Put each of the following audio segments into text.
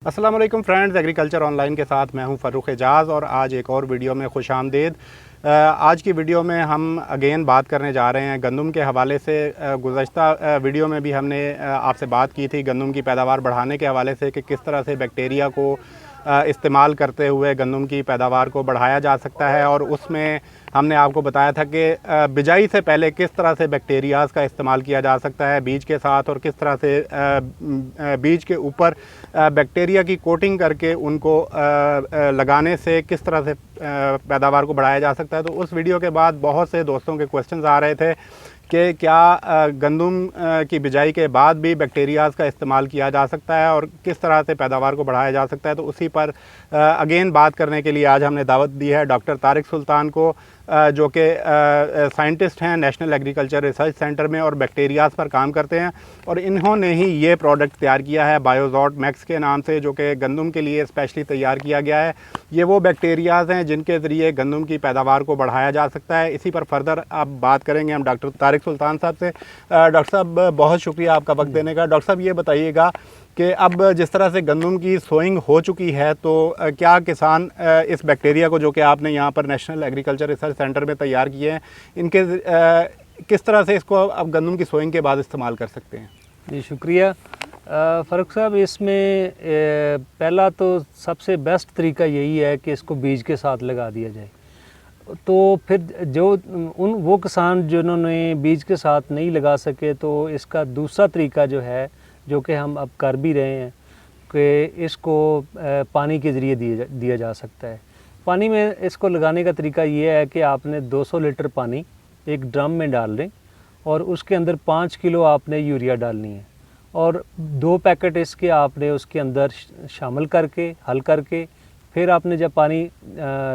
अस्सलाम वालेकुम friends, agriculture online के साथ मैं हूं फ़र्रुख एजाज़ और आज एक और वीडियो में खुश आमदीद। आज की वीडियो में हम अगेन बात करने जा रहे हैं गंदम के हवाले से। गुज़श्ता वीडियो में भी हमने आपसे बात की थी गंदम की पैदावार बढ़ाने के हवाले से कि किस तरह से बैक्टीरिया को इस्तेमाल करते हुए गंदम की पैदावार को बढ़ाया जा सकता है। और उसमें हमने आपको बताया था कि बिजाई से पहले किस तरह से बैक्टीरियाज़ का इस्तेमाल किया जा सकता है बीज के साथ, और किस तरह से बीज के ऊपर बैक्टीरिया की कोटिंग करके उनको लगाने से किस तरह से पैदावार को बढ़ाया जा सकता है। तो उस वीडियो के बाद बहुत से दोस्तों के क्वेश्चंस आ रहे थे कि क्या गंदम की बिजाई के बाद भी बैक्टीरियाज़ का इस्तेमाल किया जा सकता है और किस तरह से पैदावार को बढ़ाया जा सकता है। तो उसी पर अगेन बात करने के लिए आज हमने दावत दी है डॉक्टर तारिक सुल्तान को, जो कि साइंटिस्ट हैं नेशनल एग्रीकल्चर रिसर्च सेंटर में और बैक्टीरियाज़ पर काम करते हैं। और इन्होंने ही ये प्रोडक्ट तैयार किया है बायोजॉट मैक्स के नाम से, जो कि गंदम के लिए स्पेशली तैयार किया गया है। ये वो बैक्टीरियाज़ हैं जिनके ज़रिए गंदम की पैदावार को बढ़ाया जा सकता है। इसी पर फर्दर अब बात करेंगे हम डॉक्टर तारिक सुल्तान साहब से। डॉक्टर साहब, बहुत शुक्रिया आपका वक्त देने का। डॉक्टर साहब, ये बताइएगा कि अब जिस तरह से गंदम की सोइंग हो चुकी है, तो क्या किसान इस बैक्टीरिया को, जो कि आपने यहाँ पर नेशनल एग्रीकल्चर रिसर्च सेंटर में तैयार किए हैं, इनके किस तरह से इसको अब गंदम की सोइंग के बाद इस्तेमाल कर सकते हैं? जी शुक्रिया फ़ारूक साहब। इसमें पहला तो सबसे बेस्ट तरीका यही है कि इसको बीज के साथ लगा दिया जाए। तो फिर जो वो किसान जिन्होंने बीज के साथ नहीं लगा सके, तो इसका दूसरा तरीका जो है, जो कि हम अब कर भी रहे हैं, कि इसको पानी के ज़रिए दिया जा सकता है। पानी में इसको लगाने का तरीका ये है कि आपने 200 लीटर पानी एक ड्रम में डाल दें और उसके अंदर 5 किलो आपने यूरिया डालनी है और 2 पैकेट इसके आपने उसके अंदर शामिल करके हल करके फिर आपने जब पानी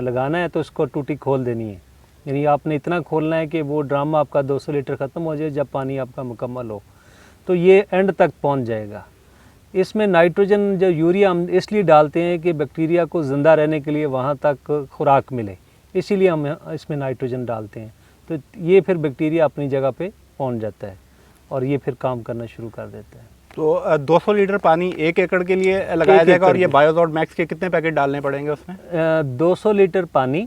लगाना है तो उसको टूटी खोल देनी है। यानी आपने इतना खोलना है कि वो ड्रम आपका 200 लीटर ख़त्म हो जाए जब पानी आपका मुकम्मल हो, तो ये एंड तक पहुंच जाएगा। इसमें नाइट्रोजन, जो यूरिया हम इसलिए डालते हैं कि बैक्टीरिया को ज़िंदा रहने के लिए वहाँ तक खुराक मिले, इसीलिए हम इसमें नाइट्रोजन डालते हैं। तो ये फिर बैक्टीरिया अपनी जगह पे पहुंच जाता है और ये फिर काम करना शुरू कर देता है। तो 200 लीटर पानी 1 एकड़ के लिए लगाया जाएगा। और ये बायोजॉट मैक्स के कितने पैकेट डालने पड़ेंगे उसमें? 200 लीटर पानी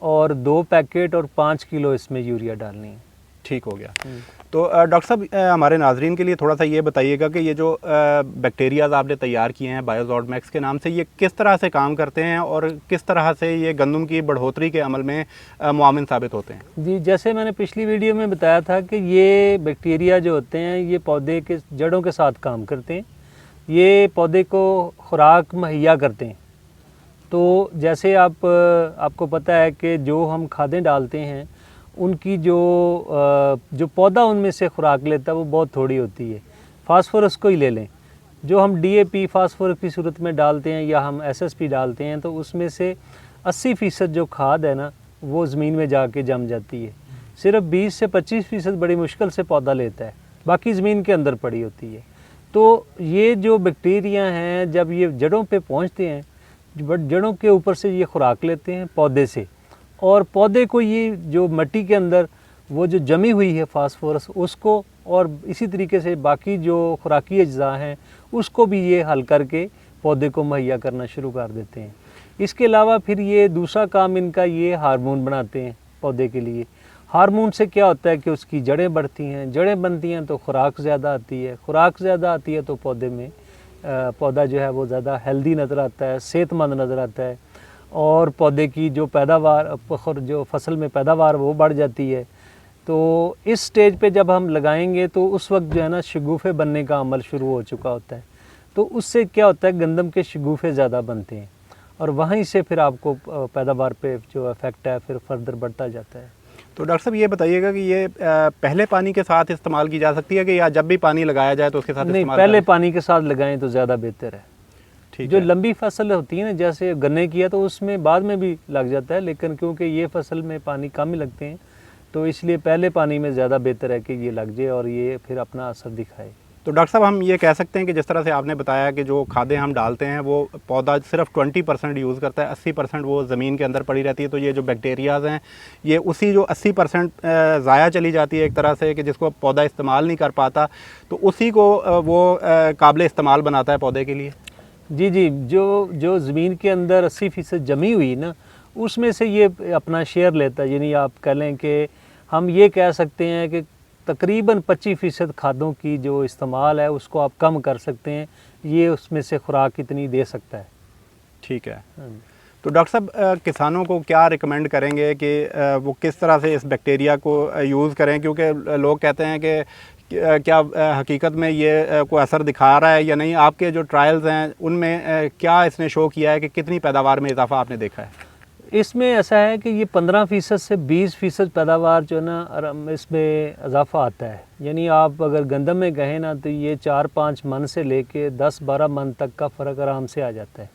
और 2 पैकेट और 5 किलो इसमें यूरिया डालनी है। ठीक हो गया। तो डॉक्टर साहब, हमारे नाजरीन के लिए थोड़ा सा ये बताइएगा कि ये जो बैक्टीरियाज आपने तैयार किए हैं बायोजॉट मैक्स के नाम से, ये किस तरह से काम करते हैं और किस तरह से ये गंदम की बढ़ोतरी के अमल में मुआविन साबित होते हैं? जी, जैसे मैंने पिछली वीडियो में बताया था कि ये बैक्टीरिया जो होते हैं ये पौधे के जड़ों के साथ काम करते हैं, ये पौधे को खुराक मुहैया करते हैं। तो जैसे आपको पता है कि जो हम खादें डालते हैं उनकी जो पौधा उनमें से खुराक लेता है वो बहुत थोड़ी होती है। फास्फोरस को ही ले लें, जो हम DAP फास्फोरस की सूरत में डालते हैं या हम SSP डालते हैं, तो उसमें से 80% जो खाद है ना वो ज़मीन में जाके जम जाती है। सिर्फ 20 से 25% बड़ी मुश्किल से पौधा लेता है, बाकी ज़मीन के अंदर पड़ी होती है। तो ये जो बैक्टीरिया हैं जब ये जड़ों पे पहुंचते हैं, जड़ों के ऊपर से ये खुराक लेते हैं पौधे से, और पौधे को ये जो मिट्टी के अंदर वो जो जमी हुई है फास्फोरस उसको, और इसी तरीके से बाकी जो खुराकी अज्जा हैं उसको भी ये हल करके पौधे को मुहैया करना शुरू कर देते हैं। इसके अलावा फिर ये दूसरा काम इनका, ये हार्मोन बनाते हैं पौधे के लिए। हार्मोन से क्या होता है कि उसकी जड़ें बढ़ती हैं, जड़ें बनती हैं तो खुराक ज़्यादा आती है, खुराक ज़्यादा आती है तो पौधे में पौधा जो है वो ज़्यादा हेल्दी नज़र आता है, सेहतमंद नज़र आता है, और पौधे की जो पैदावार, जो फसल में पैदावार वो बढ़ जाती है। तो इस स्टेज पे जब हम लगाएंगे तो उस वक्त जो है ना शगुफ़े बनने का अमल शुरू हो चुका होता है। तो उससे क्या होता है, गंदम के शगुफ़े ज़्यादा बनते हैं और वहीं से फिर आपको पैदावार पे जो इफ़ेक्ट है फिर फर्दर बढ़ता जाता है। तो डॉक्टर साहब, ये बताइएगा कि ये पहले पानी के साथ इस्तेमाल की जा सकती है कि या जब भी पानी लगाया जाए तो उसके साथ नहीं, इस्तेमाल पहले करें? पानी के साथ लगाएं तो ज़्यादा बेहतर है। ठीक जो है। लंबी फसल होती है ना, जैसे गन्ने की है, तो उसमें बाद में भी लग जाता है, लेकिन क्योंकि ये फसल में पानी कम ही लगते हैं तो इसलिए पहले पानी में ज़्यादा बेहतर है कि ये लग जाए और ये फिर अपना असर दिखाए। तो डॉक्टर साहब, हम ये कह सकते हैं कि जिस तरह से आपने बताया कि जो खादें हम डालते हैं वो पौधा सिर्फ 20% यूज़ करता है, 80% वो ज़मीन के अंदर पड़ी रहती है। तो ये जो बैक्टीरियाज़ हैं ये उसी जो 80% ज़ाया चली जाती है एक तरह से, कि जिसको पौधा इस्तेमाल नहीं कर पाता, तो उसी को वो काबिल इस्तेमाल बनाता है पौधे के लिए। जी जी, जो ज़मीन के अंदर 80% जमी हुई ना, उसमें से ये अपना शेयर लेता है। यानी आप कह लें कि हम ये कह सकते हैं कि तकरीबन 25% खादों की जो इस्तेमाल है उसको आप कम कर सकते हैं, ये उसमें से खुराक इतनी दे सकता है। ठीक है। तो डॉक्टर साहब किसानों को क्या रिकमेंड करेंगे कि वो किस तरह से इस बैक्टीरिया को यूज़ करें, क्योंकि लोग कहते हैं कि क्या हकीकत में ये कोई असर दिखा रहा है या नहीं? आपके जो ट्रायल्स हैं उनमें क्या इसने शो किया है कि कितनी पैदावार में इजाफा आपने देखा है? इसमें ऐसा है कि ये 15% से 20% पैदावार जो है ना इसमें इजाफा आता है। यानी आप अगर गंदम में गए ना तो ये 4-5 मन से लेके 10-12 मन तक का फ़र्क आराम से आ जाता है।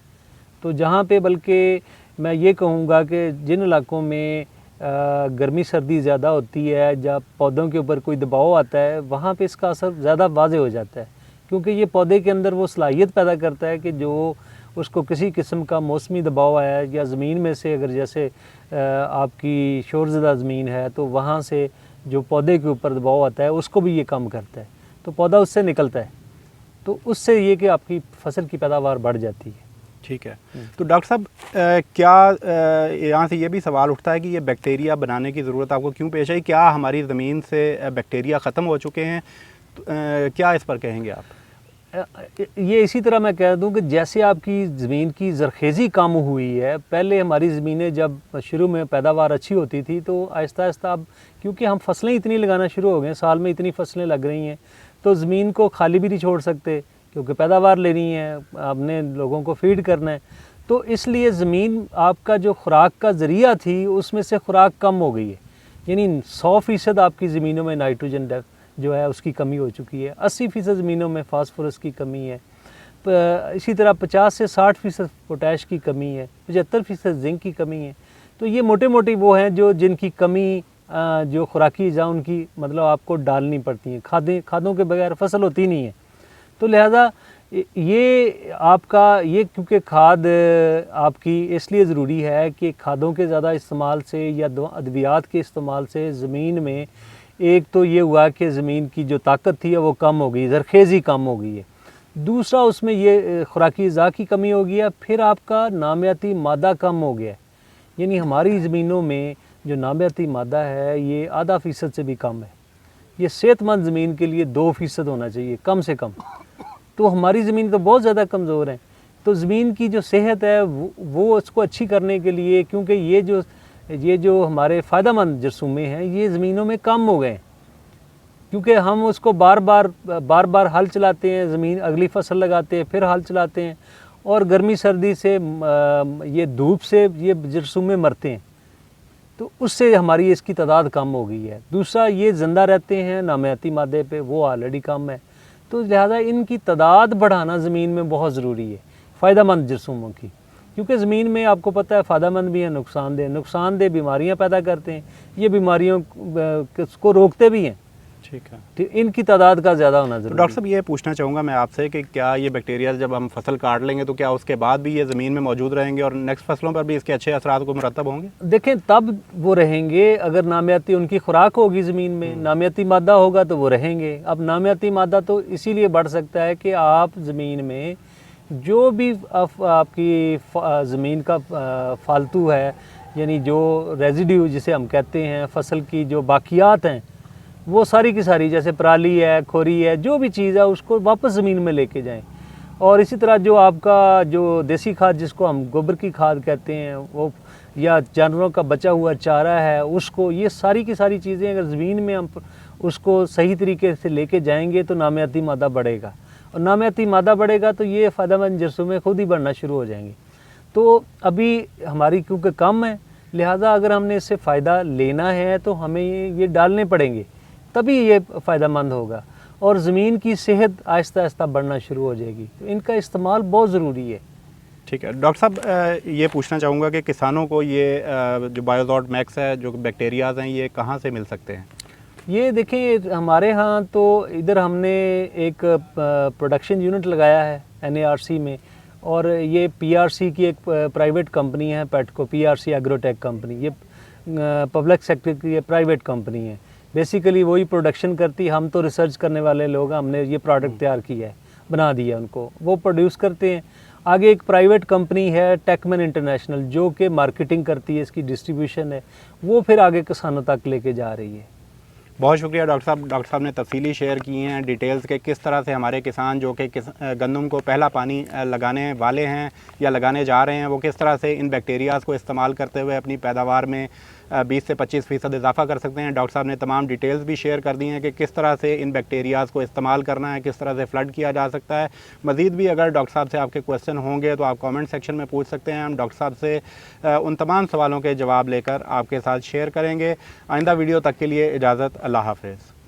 तो जहाँ पे बल्कि मैं ये कहूँगा कि जिन इलाकों में गर्मी सर्दी ज़्यादा होती है, जब पौधों के ऊपर कोई दबाव आता है, वहाँ पे इसका असर ज़्यादा वाज़े हो जाता है, क्योंकि ये पौधे के अंदर वो सलाहियत पैदा करता है कि जो उसको किसी किस्म का मौसमी दबाव आया या ज़मीन में से, अगर जैसे आपकी शोरज़दा ज़मीन है तो वहाँ से जो पौधे के ऊपर दबाव आता है उसको भी ये कम करता है, तो पौधा उससे निकलता है, तो उससे ये कि आपकी फसल की पैदावार बढ़ जाती है। ठीक है। तो डॉक्टर साहब क्या यहाँ से ये भी सवाल उठता है कि ये बैक्टीरिया बनाने की ज़रूरत आपको क्यों पेश आई? क्या हमारी ज़मीन से बैक्टीरिया ख़त्म हो चुके हैं? तो, क्या इस पर कहेंगे आप? ये इसी तरह मैं कह दूं कि जैसे आपकी ज़मीन की ज़रखेज़ी कम हुई है, पहले हमारी ज़मीनें जब शुरू में पैदावार अच्छी होती थी तो आहिस्ता आहिस्ता अब क्योंकि हम फसलें इतनी लगाना शुरू हो गए, साल में इतनी फसलें लग रही हैं, तो ज़मीन को खाली भी नहीं छोड़ सकते क्योंकि पैदावार लेनी है, आपने लोगों को फीड करना है, तो इसलिए ज़मीन आपका जो खुराक का ज़रिया थी उसमें से खुराक कम हो गई है। यानी 100% आपकी ज़मीनों में नाइट्रोजन जो है उसकी कमी हो चुकी है, 80% ज़मीनों में फास्फोरस की कमी है, इसी तरह 50 से 60% पोटैश की कमी है, 75% जिंक की कमी है। तो ये मोटे मोटी वो हैं जो जिनकी कमी जो खुराकी अज़ा उनकी मतलब आपको डालनी पड़ती हैं, खादों के बगैर फसल होती नहीं है। तो लिहाजा ये आपका ये क्योंकि खाद आपकी इसलिए ज़रूरी है कि खादों के ज़्यादा इस्तेमाल से या अद्वियात के इस्तेमाल से ज़मीन में एक तो ये हुआ कि ज़मीन की जो ताकत थी वो कम हो गई, ज़रखेज़ी कम हो गई है। दूसरा उसमें ये खुराकी अज़ा की कमी हो गई है, फिर आपका नामियाती मादा कम हो गया है। यानी हमारी ज़मीनों में जो नामियाती मादा है ये आधा फ़ीसद से भी कम है। ये सेहतमंद ज़मीन के लिए 2% होना चाहिए कम से कम, तो हमारी ज़मीन तो बहुत ज़्यादा कमज़ोर है। तो ज़मीन की जो सेहत है वो उसको अच्छी करने के लिए, क्योंकि ये जो हमारे फ़ायदेमंद जरसूमे हैं ये ज़मीनों में कम हो गए, क्योंकि हम उसको बार बार हल चलाते हैं, ज़मीन अगली फसल लगाते हैं, फिर हल चलाते हैं, और गर्मी सर्दी से ये धूप से ये जरसूमे मरते हैं, तो उससे हमारी इसकी तादाद कम हो गई है। दूसरा ये ज़िंदा रहते हैं नामियाती मादे पे, वो ऑलरेडी कम है, तो लिहाजा इनकी तादाद बढ़ाना ज़मीन में बहुत ज़रूरी है फ़ायदेमंद जरसूमों की, क्योंकि ज़मीन में आपको पता है फ़ायदेमंद भी है, नुकसानदेह बीमारियां पैदा करते हैं, ये बीमारियों को रोकते भी हैं। ठीक है। तो इनकी तादाद का ज़्यादा होना ज़रूरी है। डॉक्टर साहब ये पूछना चाहूँगा मैं आपसे कि क्या ये बैक्टीरिया जब हम फसल काट लेंगे तो क्या उसके बाद भी ये ज़मीन में मौजूद रहेंगे और नेक्स्ट फसलों पर भी इसके अच्छे असरात को मुरतब होंगे? देखें, तब वो रहेंगे अगर नामियाती उनकी खुराक होगी ज़मीन में, नामियाती मादा होगा तो वो रहेंगे। अब नामियाती मादा तो इसीलिए बढ़ सकता है कि आप ज़मीन में जो भी आपकी ज़मीन का फालतू है, यानी जो रेजिड्यू जिसे हम कहते हैं, फसल की जो बाकियात हैं, वो सारी की सारी जैसे पराली है, खोरी है, जो भी चीज़ है उसको वापस ज़मीन में लेके जाएं। और इसी तरह जो आपका जो देसी खाद जिसको हम गोबर की खाद कहते हैं वो, या जानवरों का बचा हुआ चारा है उसको, ये सारी की सारी चीज़ें अगर ज़मीन में हम उसको सही तरीके से लेके जाएंगे तो नामियाती मादा बढ़ेगा, और नामियाती मादा बढ़ेगा तो ये फ़ायदेमंद जरसूमे खुद ही बढ़ना शुरू हो जाएंगे। तो अभी हमारी क्योंकि कम है, लिहाजा अगर हमने इससे फ़ायदा लेना है तो हमें ये डालने पड़ेंगे, तभी ये फ़ायदेमंद होगा और ज़मीन की सेहत आहिस्ता आहिस्ता बढ़ना शुरू हो जाएगी। तो इनका इस्तेमाल बहुत ज़रूरी है। ठीक है। डॉक्टर साहब ये पूछना चाहूँगा कि किसानों को ये जो बायोज़ॉट मैक्स है, जो बैक्टीरियाज़ हैं, ये कहाँ से मिल सकते हैं? ये देखें, हमारे यहाँ तो इधर हमने एक प्रोडक्शन यूनिट लगाया है NARC में, और ये PRC की एक प्राइवेट कंपनी है, पेटको PRC एग्रोटेक कंपनी, ये पब्लिक सेक्टर की ये प्राइवेट कंपनी है। बेसिकली वही प्रोडक्शन करती, हम तो रिसर्च करने वाले लोग, हमने ये प्रोडक्ट तैयार किया है, बना दिया उनको, वो प्रोड्यूस करते हैं आगे एक प्राइवेट कंपनी है टेकमैन इंटरनेशनल, जो कि मार्केटिंग करती है, इसकी डिस्ट्रीब्यूशन है, वो फिर आगे किसानों तक लेके जा रही है। बहुत शुक्रिया डॉक्टर साहब ने तफसीली शेयर की हैं डिटेल्स के किस तरह से हमारे किसान जो कि गंदम को पहला पानी लगाने वाले हैं या लगाने जा रहे हैं, वो किस तरह से इन बैक्टीरियाज़ को इस्तेमाल करते हुए अपनी पैदावार में 20 से 25% इजाफा कर सकते हैं। डॉक्टर साहब ने तमाम डिटेल्स भी शेयर कर दी हैं कि किस तरह से इन बैक्टीरियाज़ को इस्तेमाल करना है, किस तरह से फ्लड किया जा सकता है। मज़ीद भी अगर डॉक्टर साहब से आपके क्वेश्चन होंगे तो आप कमेंट सेक्शन में पूछ सकते हैं। हम डॉक्टर साहब से उन तमाम सवालों के जवाब लेकर आपके साथ शेयर करेंगे। आइंदा वीडियो तक के लिए इजाज़त। अल्लाह हाफ़िज़।